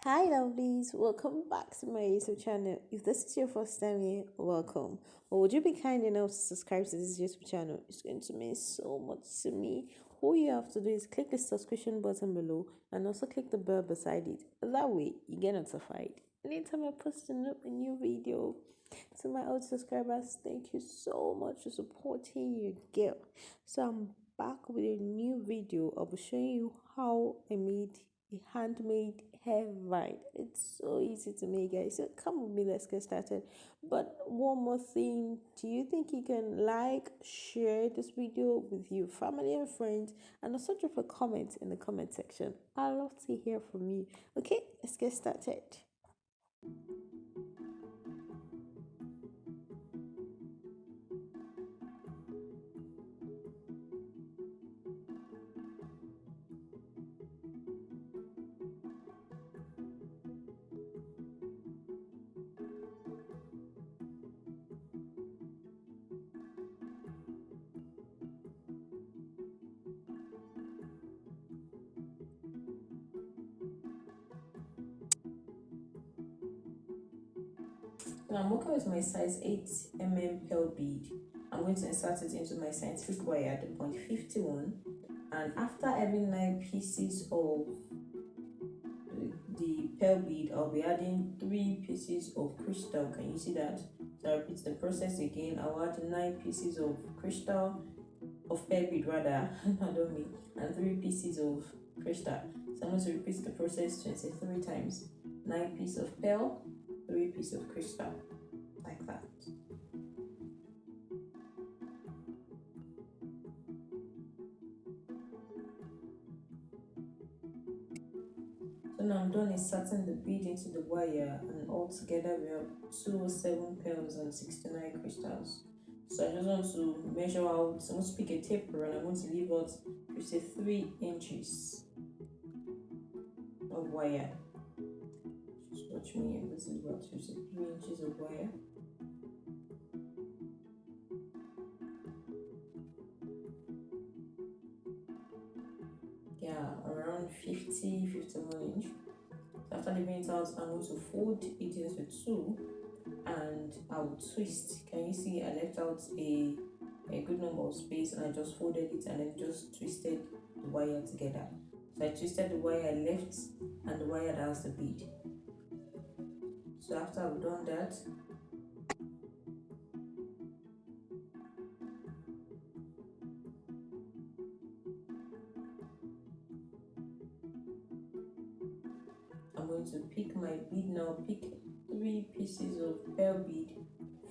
Hi lovelies, welcome back to my YouTube channel. If this is your first time here, welcome. Or would you be kind enough to subscribe to this YouTube channel? It's going to mean so much to me. All you have to do is click the subscription button below and also click the bell beside it. That way you get notified anytime I post a new video. To my old subscribers, thank you so much for supporting your girl. So I'm back with a new video. I'll be showing you how I made a handmade hair vine. It's so easy to make, guys. So come with me, let's get started. But one more thing, do you think you can share this video with your family and friends, and also drop a comment in the comment section? I love to hear from you. Okay, let's get started. Now I'm working with my size 8 pearl bead. I'm going to insert it into my scientific wire at the point 51, and after having 9 pieces of the pearl bead, I'll be adding 3 pieces of crystal. Can you see that? So I repeat the process again. I'll add 9 pieces of crystal, of pearl bead rather, pardon me, and 3 pieces of crystal. So I'm going to repeat the process 23 times. 9 pieces of pearl, 3 pieces of crystal, like that. So now I'm done inserting the bead into the wire, and altogether we have 207 pearls and 69 crystals. So I just want to measure out, I'm going to pick a taper and I'm going to leave out 53 inches of wire. Just watch me, this is about 53 inches of wire. Yeah, around 51 inch. After leaving it out, I'm going to fold it into two and I'll twist. Can you see I left out a good number of space, and I just folded it and then just twisted the wire together. So I twisted the wire left and the wire that has the bead. So after I've done that, I'm going to pick my bead now, pick 3 pieces of pearl bead,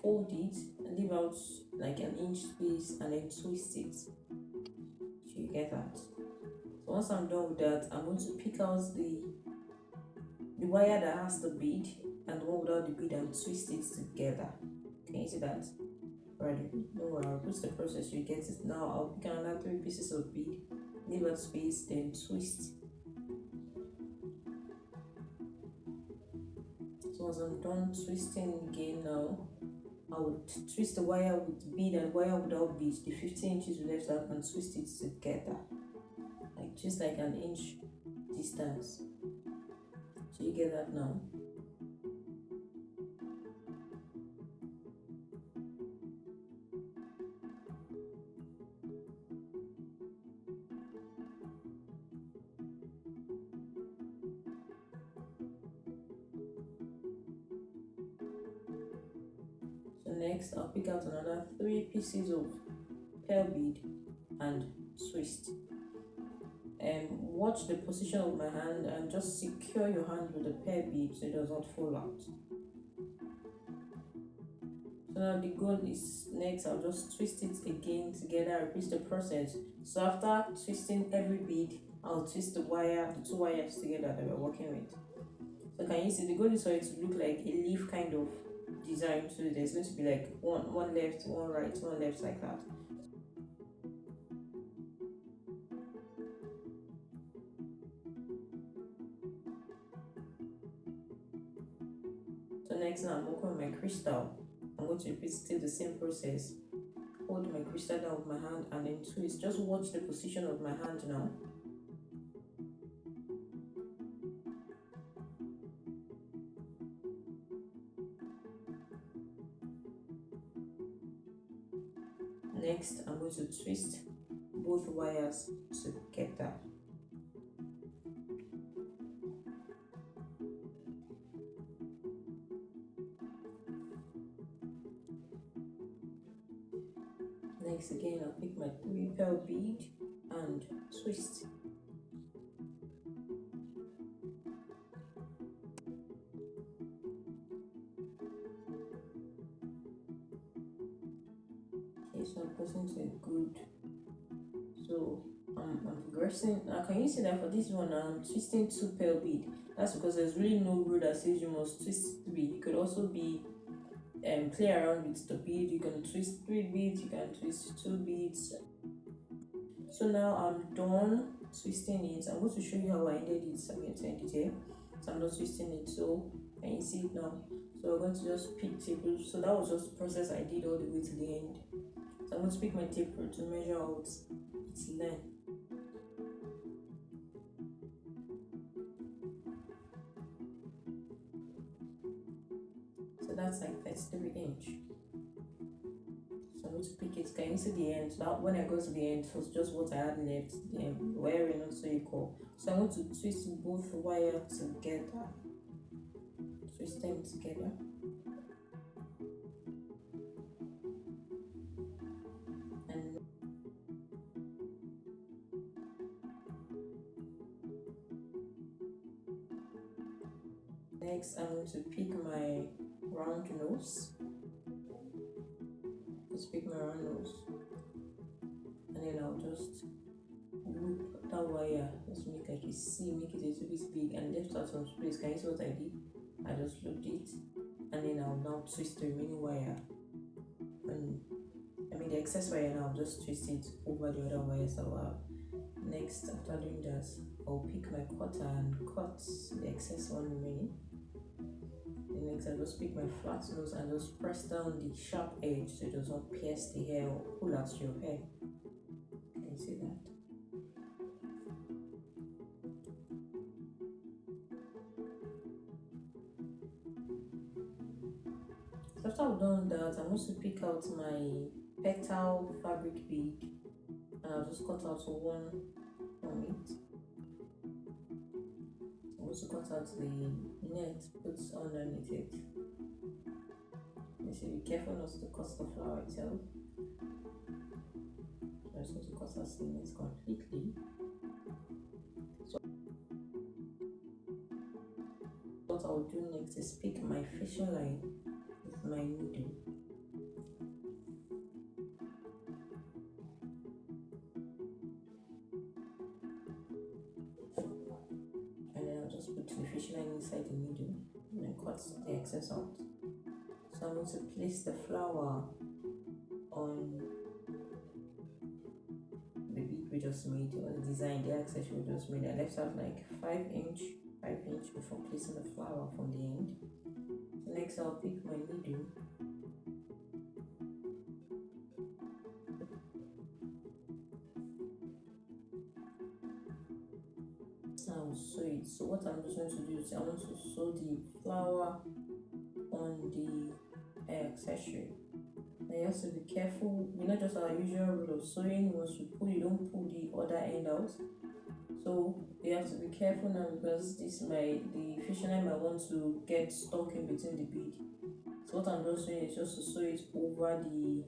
fold it and leave out like an inch space and then twist it. So you get that. So once I'm done with that, I'm going to pick out the wire that has the bead and the one without the bead and twist it together. Can you see that? Ready? Don't worry, I'll put the process, you get it. Now I'll pick another 3 pieces of bead, leave out space, then twist. So once I'm done twisting again now, I would twist the wire with bead and wire without bead, the 15 inches we left out, and twist it together. Like just like an inch distance. So you get that now. So next I'll pick out another 3 pieces of pearl bead and twist. And watch the position of my hand and just secure your hand with the pearl bead so it does not fall out. So now the goal is next I'll just twist it again together, repeat the process. So after twisting every bead, I'll twist the two wires together that we're working with. So can you see the goal is for it to look like a leaf kind of design, so there's going to be like one left, one right, one left, like that. So next now I'm working with my crystal. I'm going to repeat still the same process. Hold my crystal down with my hand and then twist. Just watch the position of my hand now. Next, I'm going to twist both wires together. Next, again, I'll pick my 3 pearl bead and twist. Okay, so I'm putting to a good. So I'm progressing. Now, can you see that for this one, I'm twisting 2 pearl bead? That's because there's really no rule that says you must twist 3. You could also be play around with the bead. You can twist 3 beads, you can twist 2 beads. So now I'm done twisting it. I'm going to show you how I ended it. I'm going to end it here. So I'm not twisting it. So can you see it now? So we're going to just pick tape rule. So that was just the process I did all the way to the end. So I'm going to pick my tape rule to measure out its length. So that's like 33 inch. So I'm going to pick it. Can you see the end? So that when I go to the end, it was just what I had left. The wiring not so equal. So I'm going to twist both wires together. Twist them together. And next, I'm going to pick my round nose. Just pick my round nose, and then I'll just loop that wire. Just make like you see, make it a little bit big, and left out some space. Can you see what I did? I just looped it, and then I'll now twist the remaining wire. And the excess wire now, I'll just twist it over the other wires that I have. Next, after doing that, I'll pick my cutter and cut the excess one remaining. Next, I just pick my flat nose and just press down the sharp edge so it does not pierce the hair or pull out your hair. Can you see that? So after I've done that, I'm going to pick out my petal fabric bead and I'll just cut out one from it. I'm also cut out the net, put underneath it. You should be careful not to cut the flower itself. I'm just going to cut out the net completely. So what I'll do next is pick my fishing line with my needle. And then I'll just put the fishing line inside the needle and then cut the excess out. So I'm going to place the flower on the bead we just made, or the design, the accessory we just made. I left out like 5 inch before placing the flower from the end. So next I'll pick my needle and I'll sew it. So what I'm just going to do is I want to sew the flower on the accessory. Now you have to be careful. We're not just our usual rule of sewing. Once you pull, you don't pull the other end out. So you have to be careful now because the fishing line might want to get stuck in between the bead. So what I'm just doing is just to sew it over the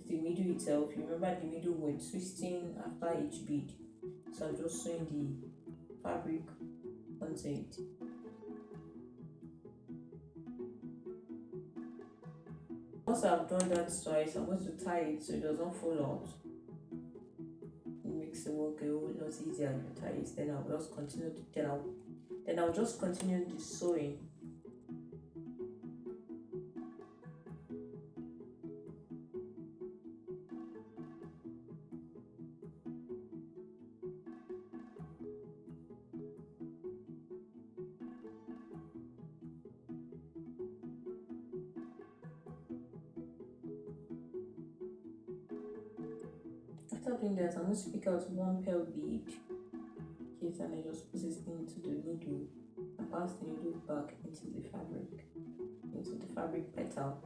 middle itself. You remember the middle we're twisting after each bead. So I'm just sewing the fabric onto it. Once I've done that twice, I'm going to tie it so it doesn't fall out. It makes the work a whole lot easier if you tie it. Then I'll just continue I'll just continue the sewing. After doing that, I'm going to pick out one pearl bead, and I just put it into the needle and pass the needle back into the fabric petal.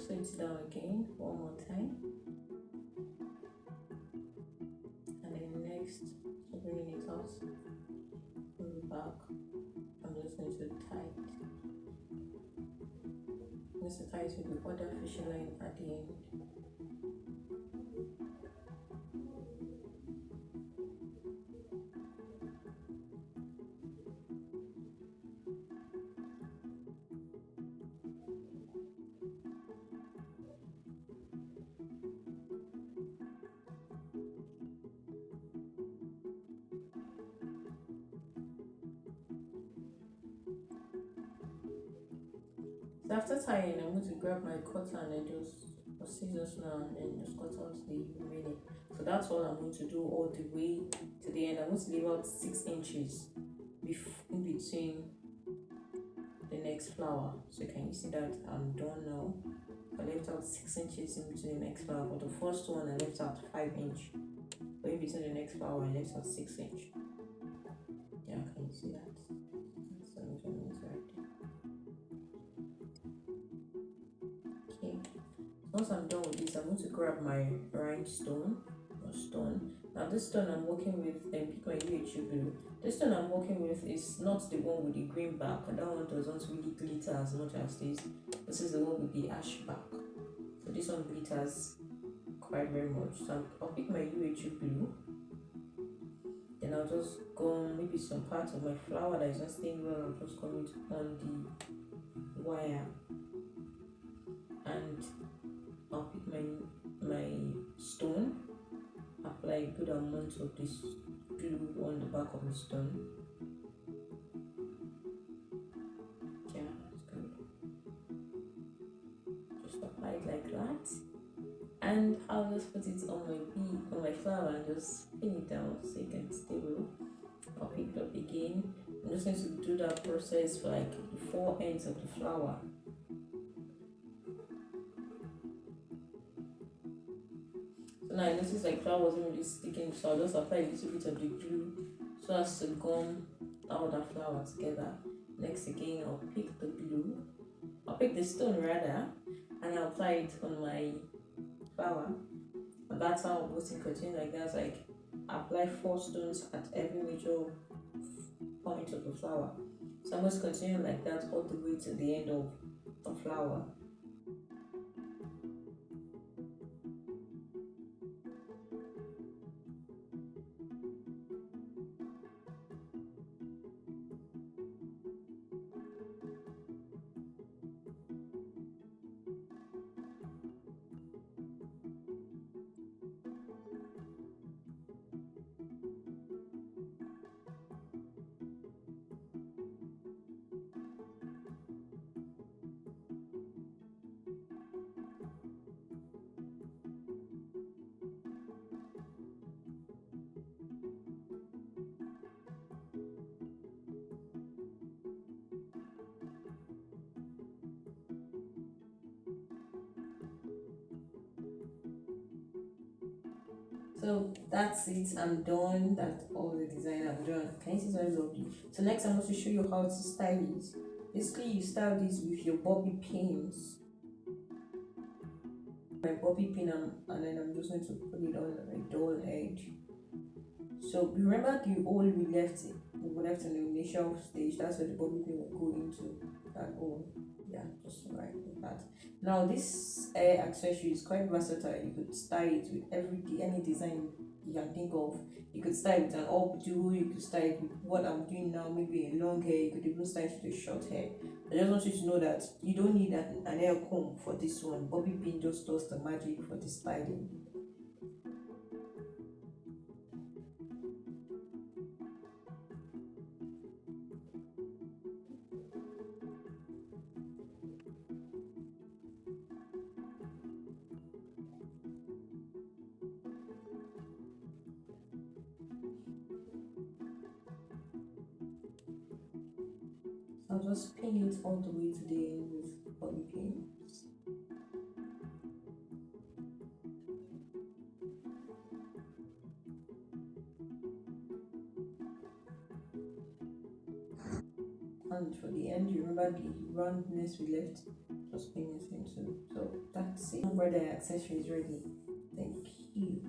sew it down again one more time, and then next, bringing it out from the back, I'm just going to tie it. I'm going to tie it with the other fishing line at the end. So after tying, I'm going to grab my cutter and then just scissors now and then just cut out the remaining. So that's all I'm going to do all the way to the end. I'm going to leave out 6 inches in between the next flower. So can you see that I'm done now? I left out 6 inches in between the next flower, but the first one I left out 5 inch. But in between the next flower I left out 6 inch. Yeah, can you see that? That's the measurement right there. Okay. Once I'm done with this, I'm going to grab my rhinestone or stone. Now this stone I'm working with, and pick my UHU below. This stone I'm working with is not the one with the green back, and that one doesn't really glitter as much as this. This is the one with the ash back. So this one glitters quite very much. So I'll pick my UHU blue. Then I'll just go on maybe some part of my flower that is not staying well. I'm just going to on the wire, and I'll pick my stone, apply a good amount of this glue on the back of the stone. Yeah, that's good. Just apply it like that, and I'll just put it on my flower and just pin it down so it can stay well. I'll pick it up again. I'm just going to do that process for like the 4 ends of the flower. So now I noticed like flower wasn't really sticking, so I'll just apply a little bit of the glue so as to gum all the flower together. Next again, I'll pick the glue. I'll pick the stone rather, and I'll apply it on my flower. And that's how I'm going to continue like that. Like apply 4 stones at every major point of the flower. So I'm going to continue like that all the way to the end of the flower. So that's it, I'm done. That's all the design I've done. Can you see it's very lovely? So next I'm going to show you how to style it. Basically you style this with your bobby pins. My bobby pin, and then I'm just going to put it on a dull edge. So remember the hole we left in the initial stage. That's where the bobby pin will go into that hole. Yeah, just right like that. Now this accessory is quite versatile. You could style it with any design you can think of. You could style it with an updo, you could style it with what I'm doing now, maybe a long hair, you could even style it with a short hair. I just want you to know that you don't need an hair comb for this one. Bobby pin just does the magic for the styling. I'll just pin it all the way to the end with bobby pins. And for the end, you remember the roundness we left? just paying attention. So that's it. Brother accessory is ready. Thank you.